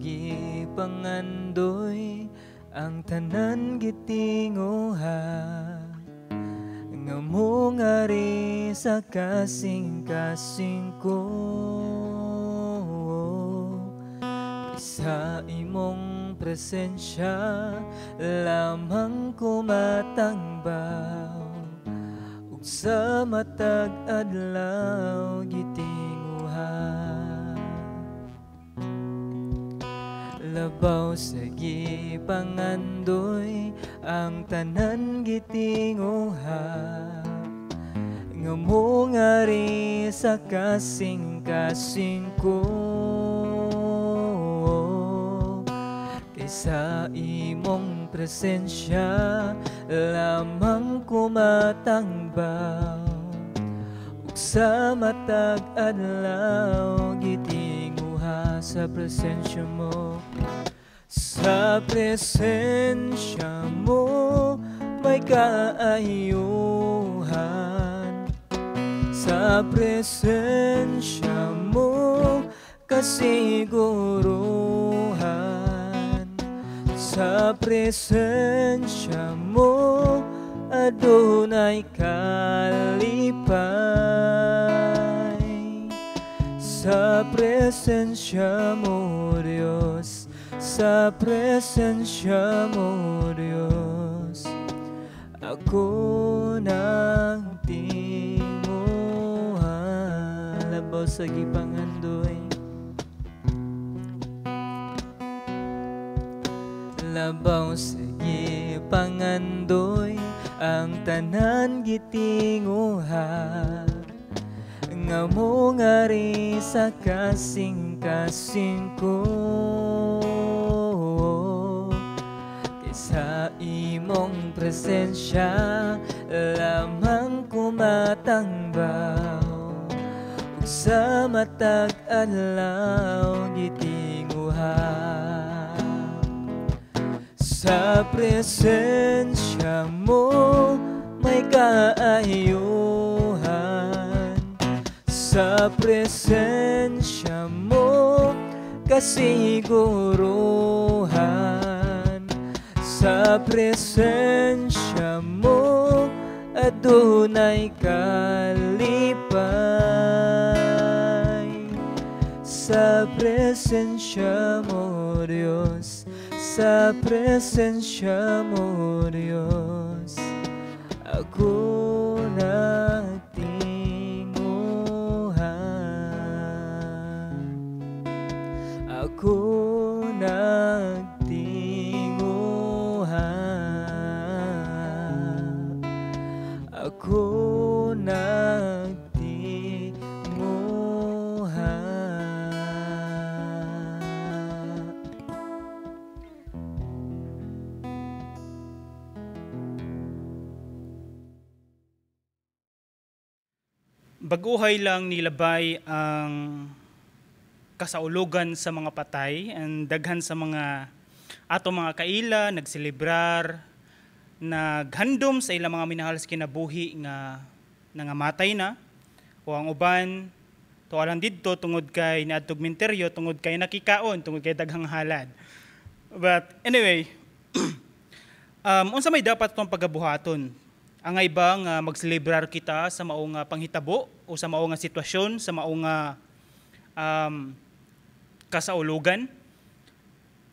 sige pangandoy ang tanan gitinguha nga mo nga ri sa kasing-kasing ko sa imong presensya lamang ko matangbaw ug sa matag adlaw gitinguha labaw sige pangandoy ang tanan gitinguha nga mo nga ri sa kasing-kasing ko sa imong presensya lamang ko matangbaw ug sa matag adlaw gitinguha sa presensya mo may kaayuhan sa presensya mo kasiguruhan sa presensya mo adunay kalipay sa presensya mo Diyos sa presensya mo Diyos ako nang tinguhan labaw sa gipangandoy labaw sige pangandoy ang tanan gitinguha nga mo nga ri sa kasing-kasing ko sa imong presensya lamang ko matangbaw ug sa matag adlaw gitinguha sa presensya mo may kaayuhan sa presensya mo kasiguruhan sa presensya mo adunay kalipay sa presensya mo Diyos sa presensya mo Diyos ako nagtinguhan ako nagtinguhan ako nagtinguhan Baguhay lang nilabay ang kasaulugan sa mga patay, ang daghan sa mga ato mga kaila, nagselebrar, naghandom sa ilang mga minahal sa kinabuhi nga nangamatay na, o ang uban, tuwalang didto tungod kay naadtog minteryo, tungod kay nakikaon, tungod kay daghang halad. But anyway, unsa may dapat itong pagabuhaton? Angay ba nga magselebrar kita sa mao nga panghitabo o sa mao nga sitwasyon, sa mao nga kasaulugan?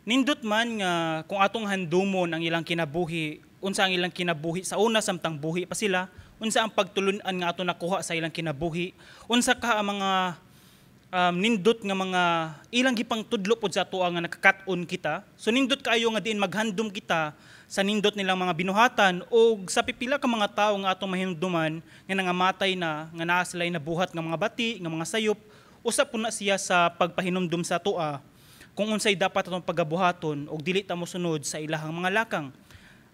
Nindot man nga kung atong handumon ang ilang kinabuhi, unsa ang ilang kinabuhi sa una samtang buhi pa sila, unsa ang pagtulun-an nga ato nakuha sa ilang kinabuhi, unsa ka ang mga nindot nga mga ilang gipang tudlo pod sa ato nga nakakat-on kita. So nindot kaayo nga diin maghandom kita sa nindot nilang mga binuhatan o sa pipila ka mga tao nga atong mahinumduman nga nangamatay na, nga naa sila nabuhat nga mga bati, nga mga sayop, usap po na siya sa pagpahinumdum sa toa kung unsay dapat atong pagabuhaton o dili ta mo sunod sa ilahang mga lakang.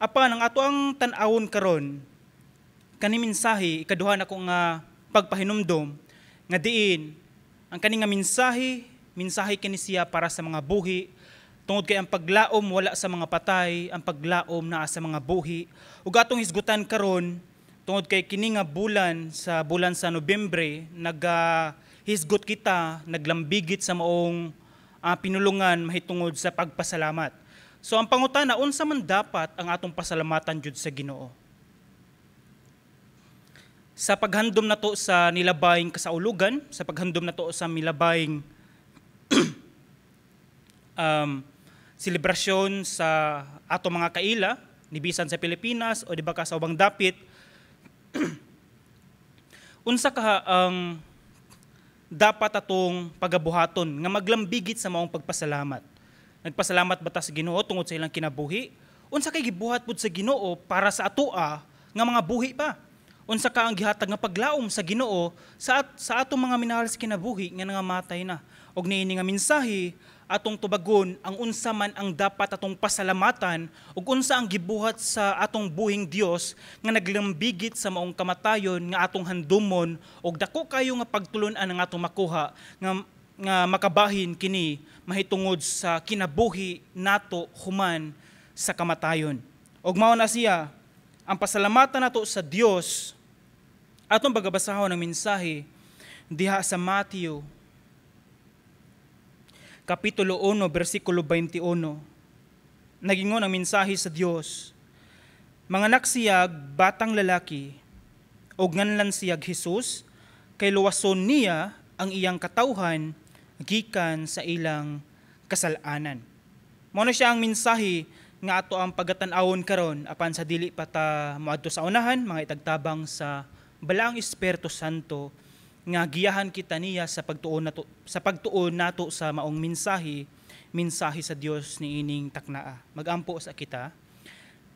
Apan ang ato ang tan-awon karon kani mensahe ikaduha na ko nga pagpahinumdom nga diin ang kani nga mensahe kini siya para sa mga buhi. Tungod kay ang paglaom wala sa mga patay, ang paglaom naa sa mga buhi. Ug atong hisgutan karon tungod kay kini nga bulan sa Nobyembre, hisgot kita, naglambigit sa maong pinulungan mahitungod sa pagpasalamat. So ang pangutana, unsa man dapat ang atong pasalamatan jud sa Ginoo? Sa paghandom nato sa nilabayng kasaulugan, sa paghandom nato sa milabayng selebrasyon sa ato mga kaila, ni bisan sa Pilipinas o di ba ka sa ubang dapit, unsa ka ang dapat atong pagabuhaton nga maglambigit sa maong pagpasalamat. Nagpasalamat ba ta sa Ginoo tungod sa ilang kinabuhi? Unsa kay gibuhat pud sa Ginoo para sa atoa nga mga buhi pa? Unsa ka ang gihatag nga paglaom sa Ginoo sa atong mga minahal sa kinabuhi nga nangamatay na? Og niini nga mensahe atong tubagon ang unsa man ang dapat atong pasalamatan ug unsa ang gibuhat sa atong buhing Dios nga naglambigit sa maong kamatayon nga atong handumon og dako kayo nga pagtulon-an ang atong makuha nga makabahin kini mahitungod sa kinabuhi nato human sa kamatayon. Og mao na siya ang pasalamatan nato sa Dios. Atong bagabasahon ng mensahe diha sa Matthew Kapitulo 1, versikulo 21. Nagingon ang mensahe sa Dios. Mga naksiyag, batang lalaki, og nganlan siyag Jesus, kay luwason niya ang iyang katawhan gikan sa ilang kasalanan. Mao na siya ang mensahe nga ato ang pagatan-awon karon apan sa dili pa ta moadto sa unahan, mga itagtabang sa Balaang Espiritu Santo nga giyahan kita niya sa pagtuon nato sa maong mensahe sa Dios niining taknaa. Magampo sa kita.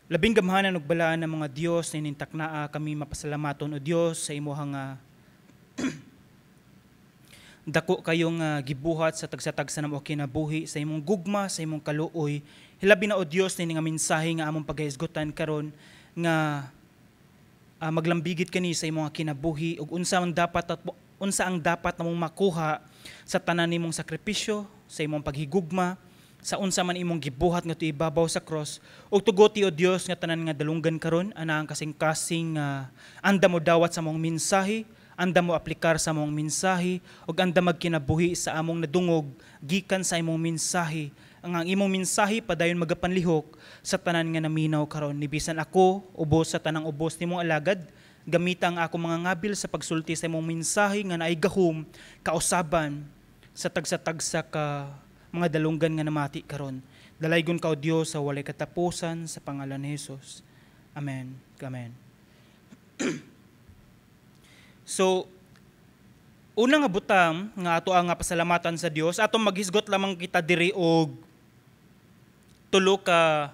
Labing gamhanan ug balaan ng mga Dios niining taknaa kami mapasalamaton o Dios sa imong dako kayong gibuhat sa tagsa-tagsa ng kinabuhi sa imong gugma, sa imong kaluoy. Hilabi na o Dios niining nga mensahe nga among paghisgutan karon nga maglambigit kani sa imong kinabuhi ug unsa ang dapat namong makuha sa tanan nimong sakripisyo, sa imong paghigugma, sa unsa man imong gibuhat nga ibabaw sa cross ug tugoti o Dios nga tanan nga dalunggan karon ana ang kasing-kasing anda mo dawat sa mong mensahe, anda mo aplikar sa mong mensahe ug anda magkinabuhi sa among nadungog gikan sa imong mensahe. Ang imong mensahe padayon magapanlihok sa tanan nga naminaw karon ni bisan ako ubos sa tanang ubos nimong alagad gamita ang ako mga ngabil sa pagsulti sa imong mensahe nga naay gahom kausaban sa tagsa-tagsa ka mga dalunggan nga namati karon. Dalaygon ka o Dios sa walay katapusan sa pangalan ni Jesus. Amen. Amen. So una nga butang nga ato ang pasalamatan sa Dios, atong maghisgot lamang kita diri og tulo ka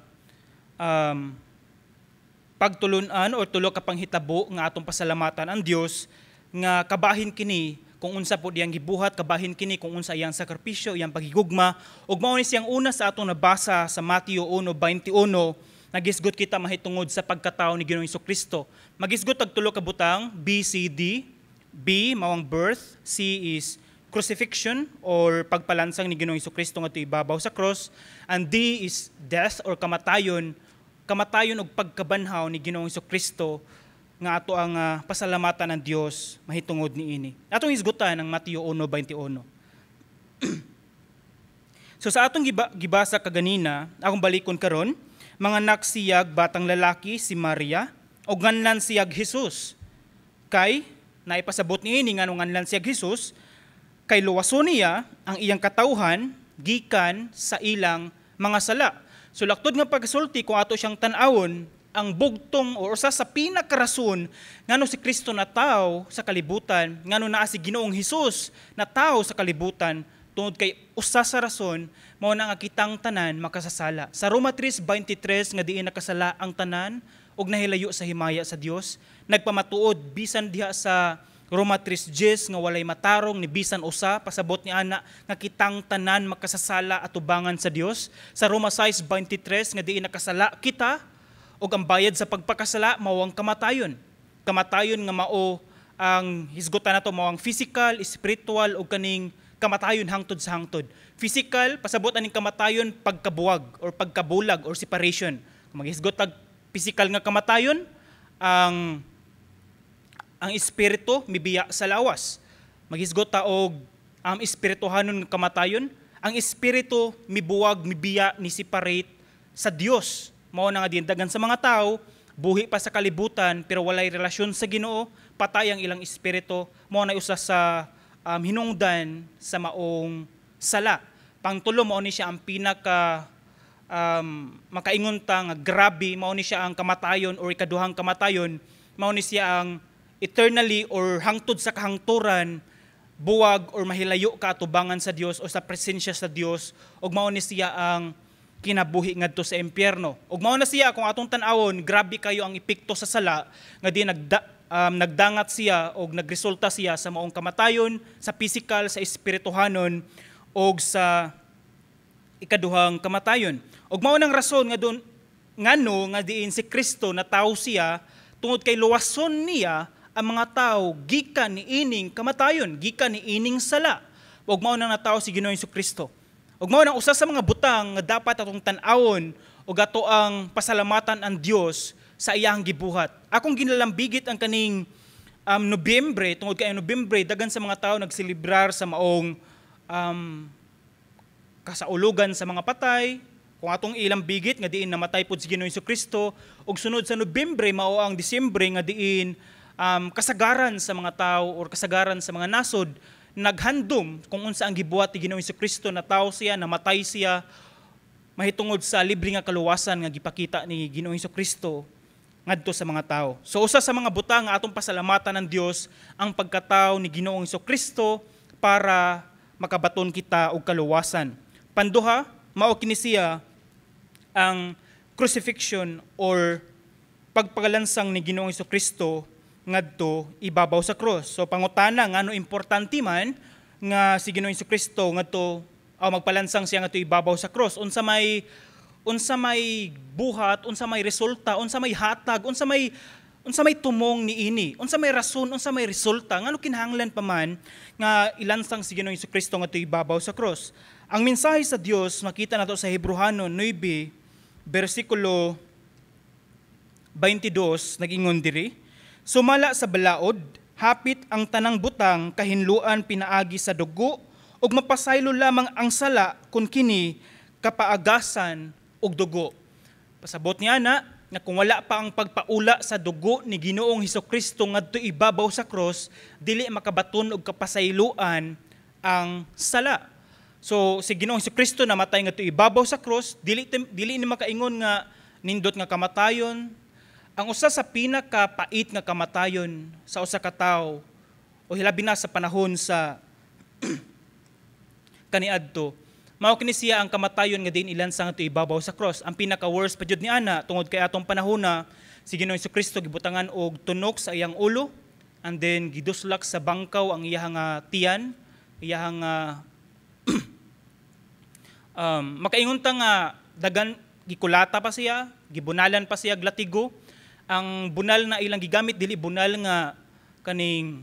pagtulunan o tulo ka panghitabo nga atong pasalamatan ang Dios nga kabahin kini kung unsa po diyang gibuhat, kabahin kini kung unsa iyang sakripisyo, iyang paghigugma ug mao ni siyang una sa atong nabasa sa Mateo 1:21. Nagisgot kita mahitungod sa pagkatao ni Ginoong Jesucristo. Magisgot og tulo ka butang B, C, D. B mao ang birth, C is crucifixion or pagpalansang ni Ginoong Jesucristo nga ibabaw sa cross, and D is death or kamatayon og pagkabanhaw ni Ginoong Jesucristo nga ato ang pasalamatan ng Dios mahitungod niini. Atong hisgutan ang Mateo 1:21. So sa atong gibasa kaganina, akong balikon karon, mga naksiyag batang lalaki si Maria og nganlan siyag Jesus. Kay naipasabot niini nga nganlan siyag Jesus, kay luwason niya ang iyang katawhan gikan sa ilang mga sala. So laktod nga pagsulti kung ato siyang tan-awon ang bugtong o usa sa pinakarason ngano si Kristo na tao sa kalibutan, ngano naa si Ginoong Hesus na tao sa kalibutan tungod kay usa sa rason mao na nga kitang tanan makasasala. Sa Roma 3:23 nga diin nakasala ang tanan og nahilayo sa himaya sa Dios, nagpamatuod bisan diha sa Roma 3:10 nga walay matarong ni bisan usa, pasabot ni ana nga kitang tanan makasasala at tubangan sa Dios. Sa Roma 6:23 nga diin nakasala kita ug ang bayad sa pagpakasala mao ang kamatayon. Kamatayon nga mao ang hisgutan nato mao ang physical, spiritual ug kaning kamatayon hangtod sa hangtod. Physical, pasabot aning kamatayon pagkabuwag or pagkabulag or separation. Kung maghisgot tag physical nga kamatayon, ang espiritu mibiya sa lawas. Maghisgot ta og ang espirituhanon nga kamatayon, ang ang espiritu mibuwag, mibiya, ni separate sa Dios. Mao na nga din dagan sa mga tao buhi pa sa kalibutan pero walay relasyon sa Ginoo, patay ang ilang espiritu. Mao na usa sa hinungdan sa maong sala. Pangtulo mao ni siya ang pinaka makaingon ta nga grabe, mao ni siya ang kamatayon or ikaduhang kamatayon, mao ni siya ang eternally or hangtod sa kahangturan buwag or mahilayo ka atubangan sa Dios o sa presensya sa Dios, ug mao ni siya ang kinabuhi ngadto sa impyerno. Ug mao na siya kung atong tan-awon, grabe kayo ang epekto sa sala nga di nagdangat siya o nagresulta siya sa maong kamatayon, sa physical, sa espirituhanon o sa ikaduhang kamatayon. Ug mao nang rason nga doon ngano nga diin si Kristo na tao siya tungod kay luwason niya ang mga tao gikan ni ining kamatayon, gikan ni ining sala. Ug mao nang natao si Ginoong Jesucristo. Ug mao nang usa sa mga butang nga dapat atong tan-awon ug ato ang pasalamatan ang Dios sa iyang gibuhat. Akong ginalambigit ang kaning Nobyembre, tungod kay Nobyembre dagan sa mga tao nagselebrar sa maong kasaulugan sa mga patay. Kung atong ilang bigit nga diin namatay pud si Ginoong Jesucristo, ug sunod sa Nobyembre mao ang Disyembre nga diin kasagaran sa mga tao or kasagaran sa mga nasod naghandom kung unsa ang gibuhat ni Ginoong Jesucristo, na tao siya, namatay siya mahitungod sa libre nga kaluwasan nga gipakita ni Ginoong Jesucristo ngadto sa mga tao. So usa sa mga butang nga atong pasalamatan ng Dios ang pagkatao ni Ginoong Jesucristo para makabaton kita og kaluwasan. Panduha, mao kini siya ang crucifixion or pagpagalansang ni Ginoong Jesucristo ngadto ibabaw sa cross. So pangutana ngano importante man nga si Ginoong Jesucristo ngadto magpalansang siya ngadto ibabaw sa cross. Unsa may buhat, unsa may resulta, unsa may hatag, unsa may tumong niini, unsa may rason, unsa may resulta ngano kinahanglan pa man nga ilansang si Ginoong Jesucristo ngadto ibabaw sa cross. Ang mensahe sa Dios makita nato sa Hebrehanon 9 bersikulo 22 nag-ingon diri, sumala sa balaod, hapit ang tanang butang kahinluan pinaagi sa dugo, ug mapasaylo lamang ang sala kun kini kapaagasan og dugo. Pasabot niya na kung wala pa ang pagpaula sa dugo ni Ginoong Hesukristo ngadto ibabaw sa cross, dili makabaton og kapasayloan ang sala. So si Ginoong Hesukristo namatay ngadto ibabaw sa cross, dili ni makaingon nga nindot nga kamatayon. Ang usa sa pinakapait nga kamatayon sa usa ka tawo o hilabi na sa panahon sa kaniadto, mao kini siya ang kamatayon nga din ilansang ngadto ibabaw sa cross. Ang pinaka-worst pa jud ni ana tungod kay atong panahona si Ginoong Jesucristo gibutangan og tunok sa iyang ulo, and then giduslak sa bangkaw ang iyang tiyan, iyang makaingon ta nga dagan gikulata pa siya, gibunalan pa siya glatigo. Ang bunal na ilang gigamit dili bunal nga kaning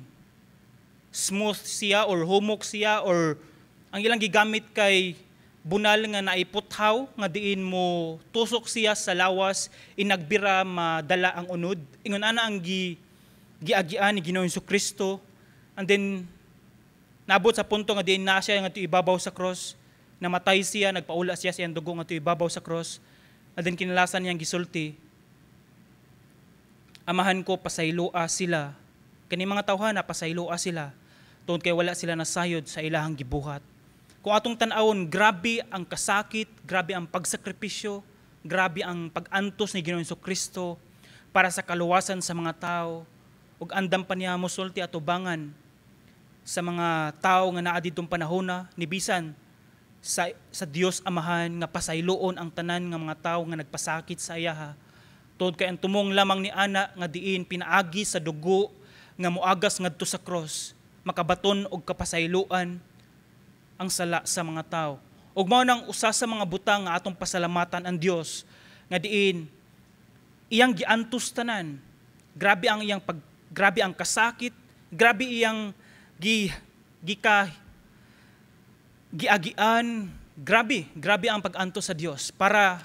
smooth siya or humok siya, or ang ilang gigamit kay bunal nga naiputhaw nga diin mo tusok siya sa lawas inagbira madala ang unod. Ingon ana ang giagian ni Ginoong Jesucristo, and then naabot sa punto nga diin na siya nga ibabaw sa cross, namatay siya, nagpaula siya sa iyang dugo nga ibabaw sa cross, and then kinalasan niyang gisulti, amahan ko pasayloa sila, kani mga tawhana pasayloa sila, tungod kay wala sila nasayod sa ilahang gibuhat. Kung atong tan-awon, grabe ang kasakit, grabe ang pagsakripisyo, grabe ang pag-antos ni Ginoong Jesucristo para sa kaluwasan sa mga tao, ug andam pa niya mosulti atubangan sa mga tao nga naa didtong panahona ni bisan sa Dios Amahan nga pasayloon ang tanan nga mga tao nga nagpasakit sa iyaha. Tungod kay ang tumong lamang ni ana nga diin pinaagi sa dugo nga moagas ngadto sa cross, makabaton og kapasayloan ang sala sa mga tao. Ug mao nang usa sa mga butang nga atong pasalamatan ang Dios nga diin iyang giantos tanan. Grabe ang kasakit, grabe iyang giagian, grabe ang pag-antos sa Dios para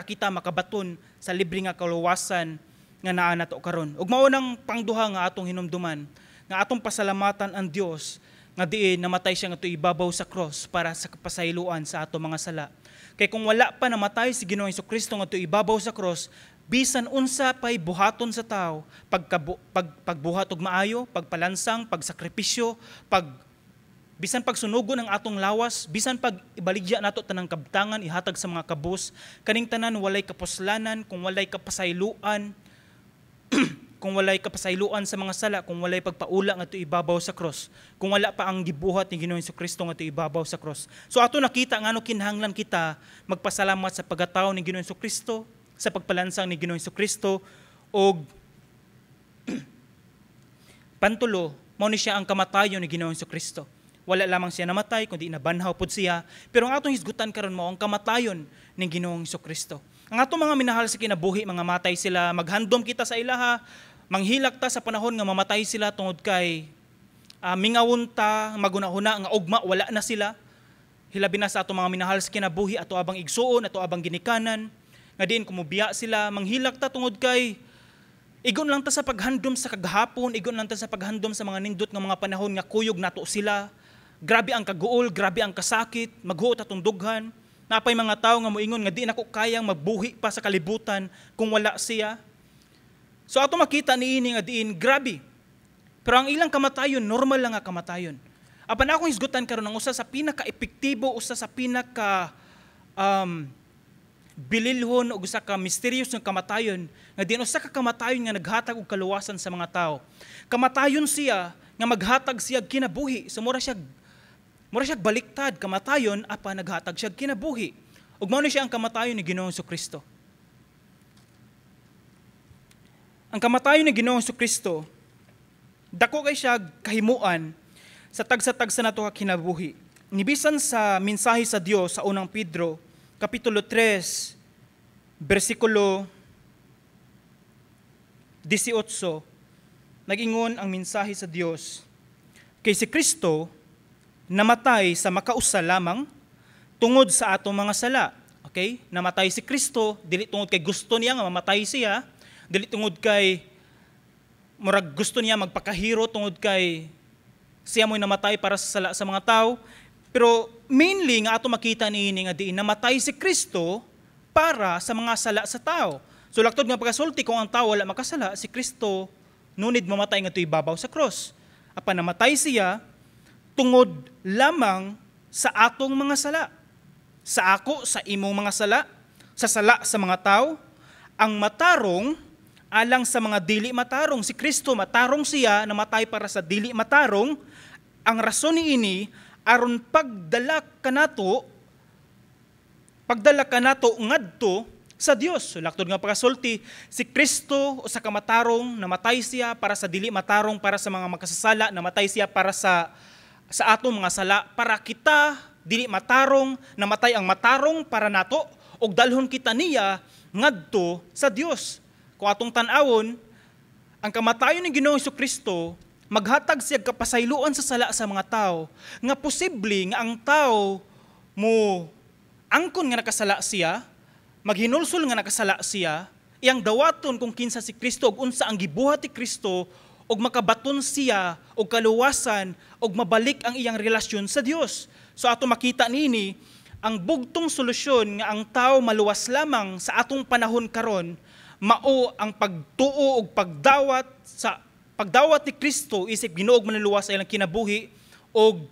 kita makabaton sa libre nga kaluwasan nga naa nato karon. Ug mao nang pangduha nga atong hinumduman nga atong pasalamatan ang Dios nga diin namatay siya nga to ibabaw sa cross para sa kapasayloan sa ato mga sala. Kay kung wala pa namatay si Ginoong Jesucristo nga to ibabaw sa cross, bisan unsa pay buhaton sa tao, pagbuhat og maayo, pagpalansang, pagsakripisyo, bisan pagsunugon ang atong lawas, bisan pag ibaligya nato tanang kabtangan ihatag sa mga kabus, kaning tanan walay kapuslanan, kung walay kapasayloan, kung walay kapasayloan sa mga sala, kung walay pagpaula nga ito ibabaw sa cross, kung wala pa ang gibuhat ni Ginoong Jesucristo nga ito ibabaw sa cross. So ato nakita nga kinahanglan kita magpasalamat sa pagkatao ni Ginoong Jesucristo, sa pagpalansang ni Ginoong Jesucristo, o pantulo, mao ni siya ang kamatayon ni Ginoong Jesucristo. Wala lamang siya namatay, kundi nabanhaw pod siya, pero ang atong hisgutan karon mao ang kamatayon ni Ginoong Jesucristo. Ang atong mga minahal sa kinabuhi, mga matay sila, maghandom kita sa ilaha, manghilak ta sa panahon nga mamatay sila tungod kay mingawon ta, magunahuna nga ugma, wala na sila. Hilabi na sa atong mga minahal sa kinabuhi, ato abang igsuon, ato abang ginikanan, nga diin kumubiya sila, manghilak ta tungod kay igon lang ta sa paghandom sa kagahapon, igon lang ta sa paghandom sa mga nindot nga mga panahon nga kuyog nato sila. Grabe ang kaguol, grabe ang kasakit, maghuot atong dughan. Napay mga tao nga moingon nga di nako kayang magbuhi pa sa kalibutan kung wala siya. So ato makita niini nga diin grabe. Pero ang ilang kamatayon normal lang nga kamatayon. Apan akong hisgutan karon ang usa sa pinaka-epektibo, usa sa pinaka bililhon o usa ka mysterious nga kamatayon nga diin usa ka kamatayon nga naghatag og kaluwasan sa mga tao. Kamatayon siya nga maghatag siya kinabuhi. So mura siya baliktad, kamatayon apa naghatag siya kinabuhi. Ug mao ni siya ang kamatayon ni Ginoong Jesucristo. Ang kamatayon ni Ginoong Jesucristo, dako kay siya kahimuan sa tagsa-tagsa nato ka kinabuhi. Nibisan sa mensahe sa Dios sa unang Pedro, kapitulo 3, bersikulo 18, nag-ingon ang mensahe sa Dios, kay si Kristo namatay sa makausa lamang tungod sa atong mga sala. Okay? Namatay si Kristo, dili tungod kay gusto niya nga mamatay siya, dili tungod kay murag gusto niya magpakahiro tungod kay siya mo'y namatay para sa sala sa mga tao, pero mainly nga ato makita niini nga diin namatay si Kristo para sa mga sala sa tao. So laktod nga pagkasulti kung ang tao wala makasala, si Kristo nunid mamatay nga ito ibabaw sa cross. Apa namatay siya tungod lamang sa atong mga sala. Sa ako, sa imong mga sala, sa sala sa mga tao, ang matarong alang sa mga dili matarong. Si Kristo matarong siya, namatay para sa dili matarong. Ang rason niini aron pagdala kanato ngadto sa Dios. So laktod nga pagkasulti, si Kristo o sa kamatarong namatay siya para sa dili matarong, para sa mga makasasala, namatay siya para sa atong mga sala, para kita dili matarong, namatay ang matarong para nato og dalhon kita niya ngadto sa Dios. Kung atong tan-awon, ang kamatayon ni Ginoong Jesucristo maghatag siya kapasayloan sa sala sa mga tao, nga posible nga ang tao mo angkon nga nakasala siya, maghinulsol nga nakasala siya, iyang dawaton kung kinsa si Kristo ug unsa ang gibuhat ni Kristo, og makabaton siya og kaluwasan og mabalik ang iyang relasyon sa Dios. So ato makita nini ang bugtong solusyon nga ang tao maluwas lamang sa atong panahon karon mao ang pagtuo og pagdawat ni Kristo isip Ginoo manluwas sa ilang kinabuhi og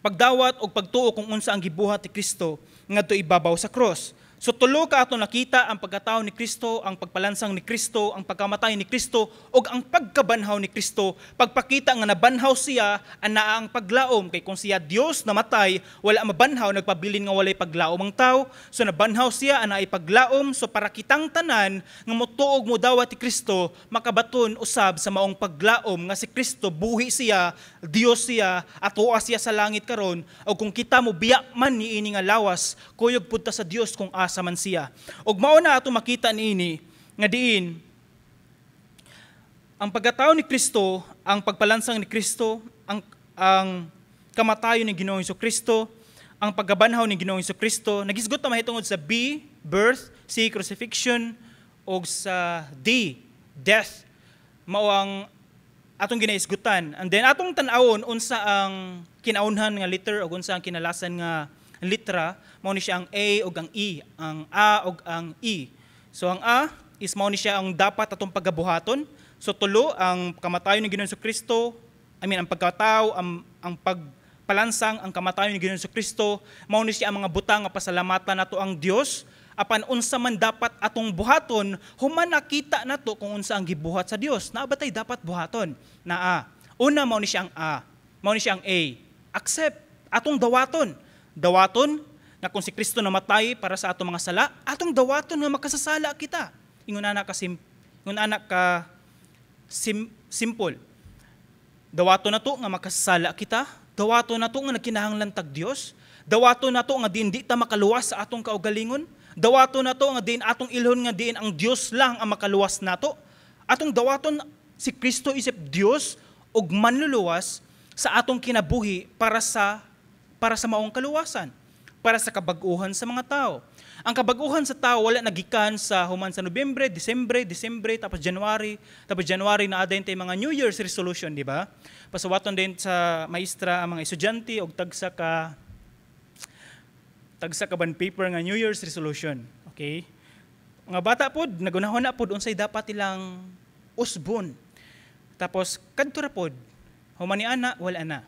pagdawat og pagtuo kung unsa ang gibuhat ni Kristo ngadto ibabaw sa cross. So tulo ka ato nakita ang pagkatao ni Kristo, ang pagpalansang ni Kristo, ang pagkamatay ni Kristo, ug ang pagkabanhaw ni Kristo. Pagpakita nga nabanhaw siya, anaa ang paglaom. Kay kung siya Dios namatay, wala mabanhaw, nagpabilin nga walay paglaom ang tao. So nabanhaw siya, anaa paglaom. So para kitang tanan, nga motuog mo dawat ni Kristo, makabaton usab sa maong paglaom, nga si Kristo, buhi siya, Dios siya, at tuwa siya sa langit karon. O kung kita mo biya man ni ini nga lawas, kuyog punta sa Dios kung asa man siya. Og mao na ato makita niini nga diin ang pagkatao ni Kristo, ang pagpalansang ni Kristo, ang kamatayon ni Ginoong Jesucristo, ang paggabanhaw ni Ginoong Jesucristo, nagisgot na mahitungod sa B, birth, C, crucifixion, o sa D, death. Mao ang atong ginaisgutan. And then atong tan-awon unsa ang kinaunhan nga letter o unsa ang kinalasan nga litra, mao ni siya ang A ug ang E, ang A ug ang E. So ang A is mao ni siya ang dapat atong pagabuhaton. So tulo ang kamatayon ni Ginoong Kristo, ang pagkatao, ang pagpalansang, ang kamatayon ni Ginoong Kristo, mao ni siya ang mga butang nga pasalamatan nato ang Dios. Apan unsa man dapat atong buhaton, human nakita nato kung unsa ang gibuhat sa Dios. Naa ba tay dapat buhaton? Naa. Una mao ni siya ang A. Mao ni siya ang A. Accept atong dawaton. Dawaton nga kung si Kristo namatay para sa atong mga sala, atong dawaton nga makasasala kita. Ingon anak ka simple. Dawaton na to nga makasasala kita. Dawaton na to nga nagkinahanglan tag Dios. Dawaton na to nga di ta makaluwas sa atong kaugalingon. Dawaton na to nga din atong ilhon nga diin ang Dios lang ang makaluwas nato. Atong dawaton si Kristo isip Dios ug manluluwas sa atong kinabuhi para sa maong kaluwasan, para sa kabag-uhan sa mga tao. Ang kabag-uhan sa tao wala nagikan sa human sa Nobyembre, Disyembre, tapos January na adin tay mga New Year's resolution, di ba? Pasawaton din sa maestra ang mga estudyante og tagsa ka ban paper nga New Year's resolution. Okay? Mga bata pod nagunahon na pod unsay dapat ilang usbon. Tapos kadto ra pod human ni ana wala na.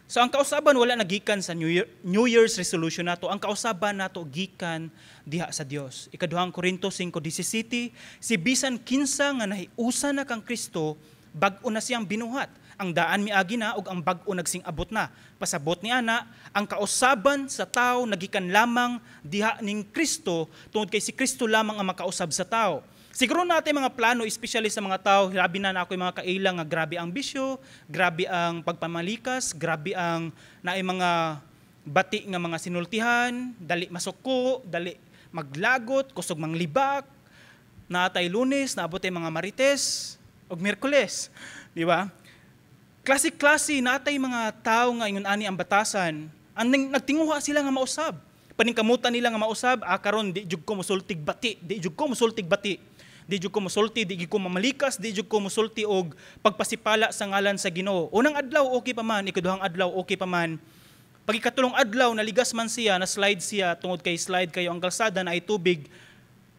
So ang kausaban wala nagikan sa New Year's resolution nato. Ang kausaban nato gikan diha sa Dios. Ikaduhang Korinto 5:17, si bisan kinsa nga nahiusa na kang Kristo, bag-o na siyang binuhat. Ang daan miagi na ug ang bag-o nagsing-abot na. Pasabot ni ana, ang kausaban sa tao nagikan lamang diha ning Kristo, tungod kay si Kristo lamang ang makausab sa tao. Siguro natin mga plano, especially sa mga tao, labi na ako yung mga kailang nga grabe ang bisyo, grabe ang pagpamalikas, grabe ang naay mga bati nga mga sinultihan, dali masuko, dali maglagot, kusog manglibak, natay Lunes, naabot ay mga Marites, og Miyerkules, di ba? Klase-klase natay mga tao nga ingon ani ang batasan, ang nagtinguha sila nga mausab. Paningkamutan nila nga mausab, karon di jud ko musultig bati, di jud ko musulti, di ko mamalikas, di jud ko musulti og pagpasipala sa ngalan sa Ginoo. Unang adlaw okay pa man, ikaduhang adlaw okay pa man. Pag ikatulong adlaw naligas man siya, na slide siya tungod kay slide kayo ang kalsada na ay tubig.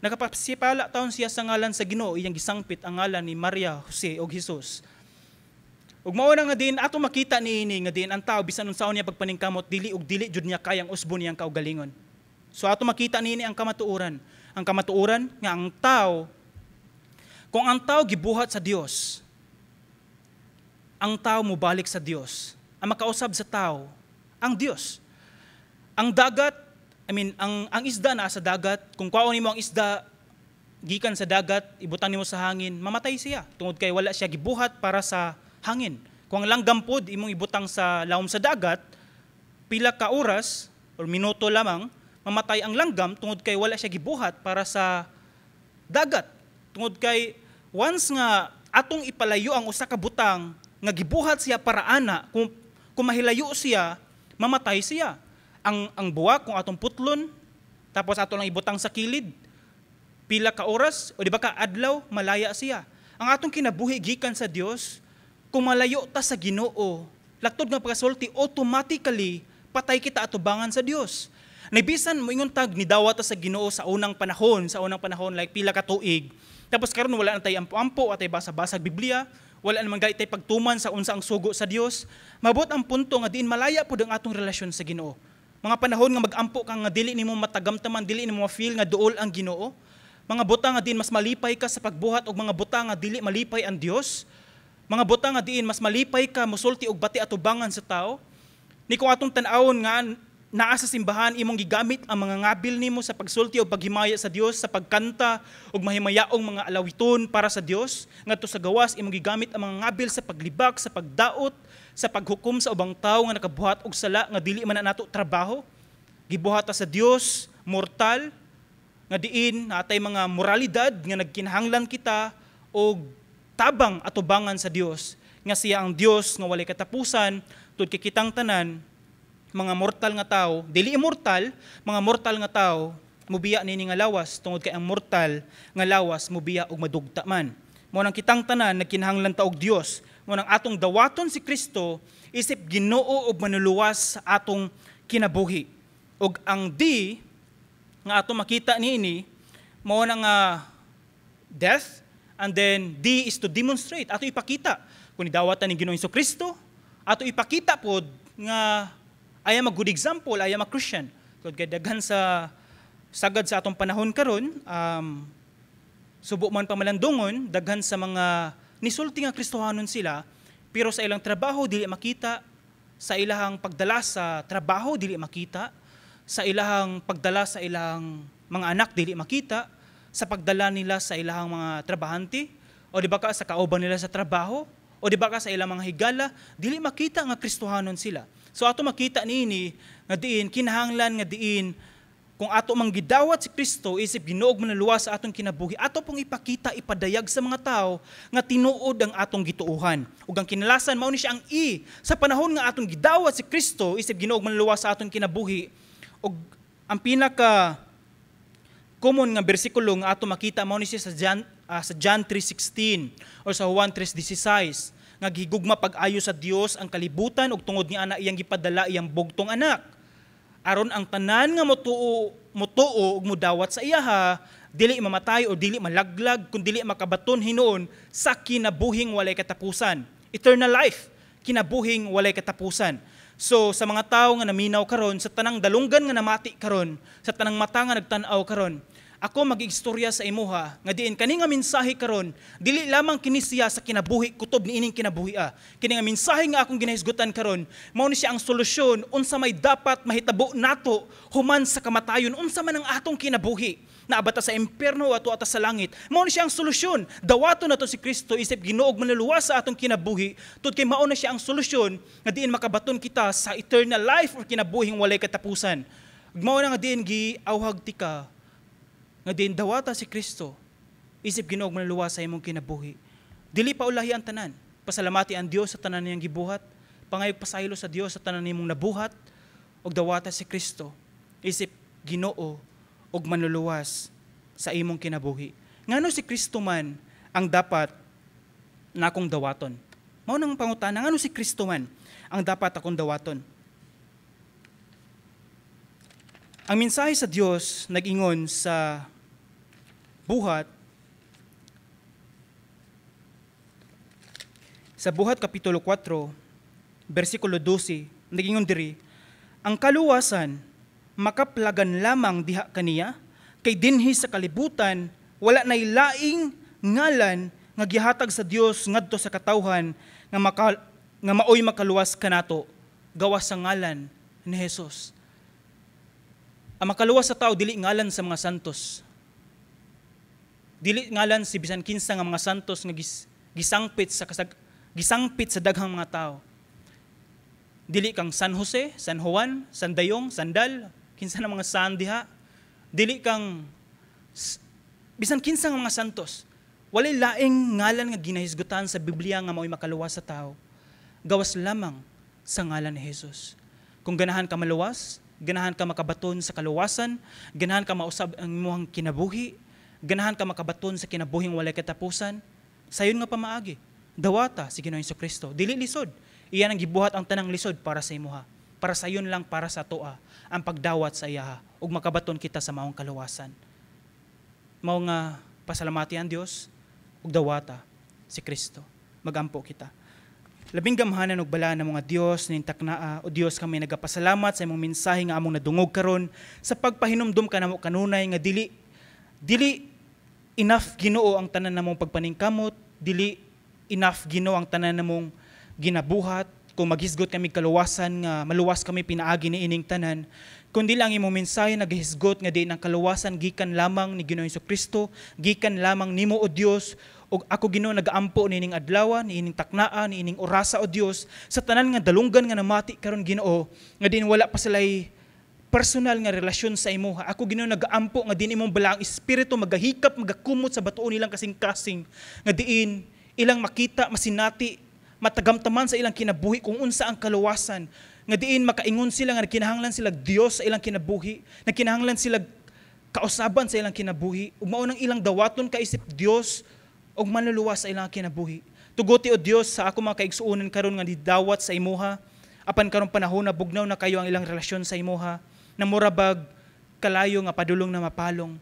Nakapasipala taon siya sa ngalan sa Ginoo, iyang gisangpit ang ngalan ni Maria, Jose og Hesus. Ug mao na nga din ato makita niini nga din ang tao bisan unsaon niya pagpaningkamot dili jud niya kayang usbon niyang kaugalingon. So ato makita niini ang kamatuoran. Ang kamatuoran nga ang tao, kung ang tao gibuhat sa Dios, ang tao mubalik sa Dios. Ang makausab sa tao, ang Dios. Ang dagat, ang isda na sa dagat, kung kwaon nimo ang isda gikan sa dagat, ibutang nimo sa hangin, mamatay siya. Tungod kay wala siya gibuhat para sa hangin. Kung ang langgam pod imong ibutang sa lawom sa dagat, pila ka oras or minuto lamang, mamatay ang langgam tungod kay wala siya gibuhat para sa dagat. Tungod kay once nga atong ipalayo ang usa ka butang nga gibuhat siya para ana, kung mahilayo siya, mamatay siya. Ang buwak kung atong putlon, tapos ato lang ibutang sa kilid, pila ka oras o di ba ka adlaw, malaya siya. Ang atong kinabuhi gikan sa Dios, kung malayo ta sa Ginoo, laktod nga pagkasulti, automatically patay kita atubangan sa Dios. Nabisan mo ingon tag nidawat ta sa Ginoo sa unang panahon like pila ka tuig. Tapos karon wala na tay ampo-ampo at tay basa-basag Biblia, wala namang gali tay pagtuman sa unsa ang sugo sa Dios. Mabot ang punto nga diin malaya pud ang atong relasyon sa Ginoo. Mga panahon nga mag-ampo ka nga dili nimo matagamtaman, dili nimo ma-feel nga duol ang Ginoo. Mga butang nga diin mas malipay ka sa pagbuhat og mga butang nga dili malipay ang Dios. Mga butang nga diin mas malipay ka mosulti og bati atubangan sa tao. Ni kung atong tan-awon nga naa sa simbahan imong gigamit ang mga ngabil nimo sa pagsulti o paghimaya sa Dios, sa pagkanta ug mahimayaong mga alawiton para sa Dios, ngadto sa gawas imong gigamit ang mga ngabil sa paglibak, sa pagdaot, sa paghukom sa ubang tawo nga nakabuhat og sala nga dili man nato trabaho. Gibuhata sa Dios, mortal nga diin natay mga moralidad nga nagkinahanglan kita og tabang atubangan sa Dios, nga siya ang Dios nga walay katapusan, tud kay kitang tanan mga mortal nga tao, dili immortal, mga mortal nga tao, mubiya nini nga lawas, tungod kay ang mortal nga lawas mubiya og madugta man. Mo nang kitang tanan nagkinahanglan ta og Dios, mo nang atong dawaton si Kristo isip Ginoo og manuluwas sa atong kinabuhi. Og ang D nga atong makita niini mao nang death, and then D is to demonstrate, ato ipakita kung idawatan ni Ginoong Kristo, ato ipakita pod nga I am a good example, I am a Christian. Kung daghan sa sagad sa atong panahon karon, subo man pamalandungon, daghan sa mga nisulti nga Kristohanon sila, pero sa ilang trabaho dili makita, sa ilahang pagdala sa trabaho dili makita, sa ilahang pagdala sa ilang mga anak dili makita, sa pagdala nila sa ilahang mga trabahante, o di ba ka sa kauban nila sa trabaho, o di ba ka sa ilang mga higala, dili makita nga Kristohanon sila. So ato makita niini nga diin kinahanglan nga diin kung ato mang gidawat si Kristo isip Ginoo manuluwas sa atong kinabuhi, ato pong ipakita, ipadayag sa mga tao nga tinuod ang atong gituuhan. Ug ang kinalasan mao ni siya ang sa panahon nga atong gidawat si Kristo isip Ginoo manuluwas sa atong kinabuhi. Ug ang pinaka common nga bersikulo nga ato makita mao ni siya sa John 3:16 or sa Juan 3:16 nga gihigugma pag-ayo sa Dios ang kalibutan ug tungod ni ana iyang gipadala iyang bugtong anak. Aron ang tanan nga motuo ug mudawat sa iyaha dili mamatay o dili malaglag kun dili makabaton hinuon sa kinabuhing walay katapusan. Eternal life, kinabuhing walay katapusan. So sa mga tawo nga naminaw karon, sa tanang dalunggan nga namati karon, sa tanang mata nga nagtan-aw karon, ako mag-iistorya sa imuha nga diin kani nga mensahe karon dili lamang kini siya sa kinabuhi kutob niining kinabuhi kini nga mensahe nga akong ginahisgutan karon mao ni siya ang solusyon unsa may dapat mahitabo nato human sa kamatayon, unsa man ang atong kinabuhi naabata sa impierno o ata sa langit. Mao ni siya ang solusyon. Dawaton nato si Kristo isip Ginoo og manluwas sa atong kinabuhi tud kay mao na siya ang solusyon nga diin makabaton kita sa eternal life or kinabuhing walay katapusan. Mao na nga diin giawhag tika nga din dawata si Kristo, isip Ginoo manluwas sa imong kinabuhi. Dili pa ulahi ang tanan. Pasalamati ang Dios sa tanan niyang gibuhat, pangayog pasaylo sa Dios sa tanan nimong nabuhat, og dawata si Kristo, isip Ginoo og manluluwas sa imong kinabuhi. Ngano si Kristo man ang dapat na akong dawaton? Mao nang pangutana, ngano si Kristo man ang dapat akong dawaton? Ang mensahe sa Dios nag-ingon sa Buhat, sa Buhat Kapitulo 4, versikulo 12, nag-ingon diri, ang kaluwasan, makaplagan lamang diha kaniya, kay dinhi sa kalibutan, wala na'y laing ngalan nga gihatag sa Dios ngadto sa katawhan nga maoy makaluwas kanato, gawas sa ngalan ni Jesus. Ang makaluwas sa tao, dili ngalan sa mga santos. Dili ngalan si bisan kinsa nga mga santos nga gisangpit sa daghang mga tao. Dili kang San Jose, San Juan, San Dayong, Sandal, kinsa na mga san diha. Dili kang bisan kinsa nga mga santos. Walay laing ngalan nga ginahisgutan sa Biblia nga mao'y makaluwas sa tao. Gawas lamang sa ngalan ni Jesus. Kung ganahan ka maluwas, ganahan ka makabaton sa kaluwasan, ganahan ka mausab ang imong kinabuhi, ganahan ka makabaton sa kinabuhing walay katapusan, sayon nga pamaagi, dawata si Ginoong Kristo. Dili lisod. Iyan ang gibuhat ang tanang lisod para sa imuha. Para sayon lang, para sa toa, ang pagdawat sa iyaha ug makabaton kita sa maong kaluwasan. Mao nga pasalamati ang Dios ug dawata si Kristo. Magampo kita. Labing gamhanan ug bala na mga Dios nintak naa o Dios kami nagapasalamat sa imong mensahe nga among nadungog karon sa pagpahinumdum kanamo kanunay nga dili enough Ginoo ang tanan namong pagpaningkamot, dili enough Ginoo ang tanan namong ginabuhat kung maghisgot kami kaluwasan nga maluwas kami pinaagi ni ining tanan, kundi lang imong mensahe nagahisgot nga diin ang kaluwasan gikan lamang ni Ginoong Kristo, gikan lamang nimo o Dios. Og ako Ginoo nagaampo nining adlaw, niining taknaa, niining orasa o Dios sa tanan nga dalunggan nga namati karon Ginoo nga din wala pa sila'y personal nga relasyon sa imo. Ako Ginoo nagaampo nga din imong balaang espiritu magahikap magakumot sa batuon nilang kasing-kasing nga diin ilang makita masinati matagamtaman sa ilang kinabuhi kung unsa ang kaluwasan nga diin makaingon sila nga kinahanglan sila Dios sa ilang kinabuhi, na kinahanglan sila kausaban sa ilang kinabuhi ug mao nang ilang dawaton ka isip Dios og manluluwas sa ilang kinabuhi. Tuguti o Dios sa ako mga kaigsuonan karon nga didawat sa imuha, apan karong panahon na bugnaw na kayo ang ilang relasyon sa imuha, na murabag kalayo nga padulong na mapalong.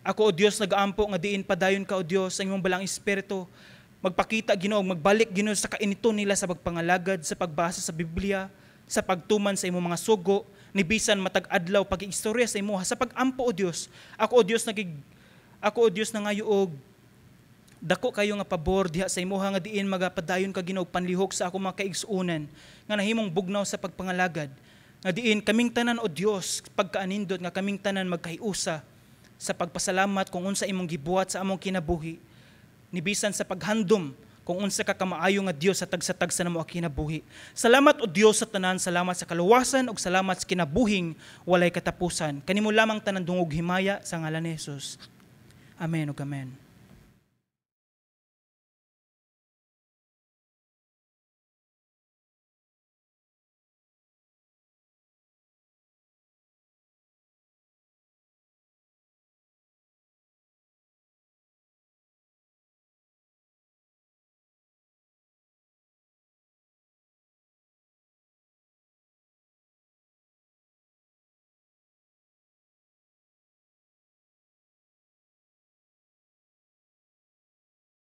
Ako o Dios nagaampo nga diin padayon ka o Dios ang imong balang espiritu, magpakita Ginoo, magbalik Ginoo sa kainiton nila sa pagpangalagad, sa pagbasa sa Biblia, sa pagtuman sa imong mga sugo, ni bisan matag adlaw pag-istorya sa imuha sa pagampo o Dios. Ako o Dios nangayo og dako kayo nga pabor diha sa imuha nga diin magapadayon ka Ginoo panlihok sa ako mga kaigsuonan nga nahimong bugnaw sa pagpangalagad. Nga diin kaming tanan o Dios pagkaanindot nga kaming tanan magkahiusa sa pagpasalamat kung unsa imong gibuhat sa among kinabuhi. Ni bisan sa paghandom kung unsa ka kamaayo nga Dios sa tagsa-tag sa namo kinabuhi. Salamat o Dios sa tanan, salamat sa kaluwasan ug salamat sa kinabuhing walay katapusan. Kanimo lamang tanan dungog himaya sa ngalan ni Jesus. Amen ug amen.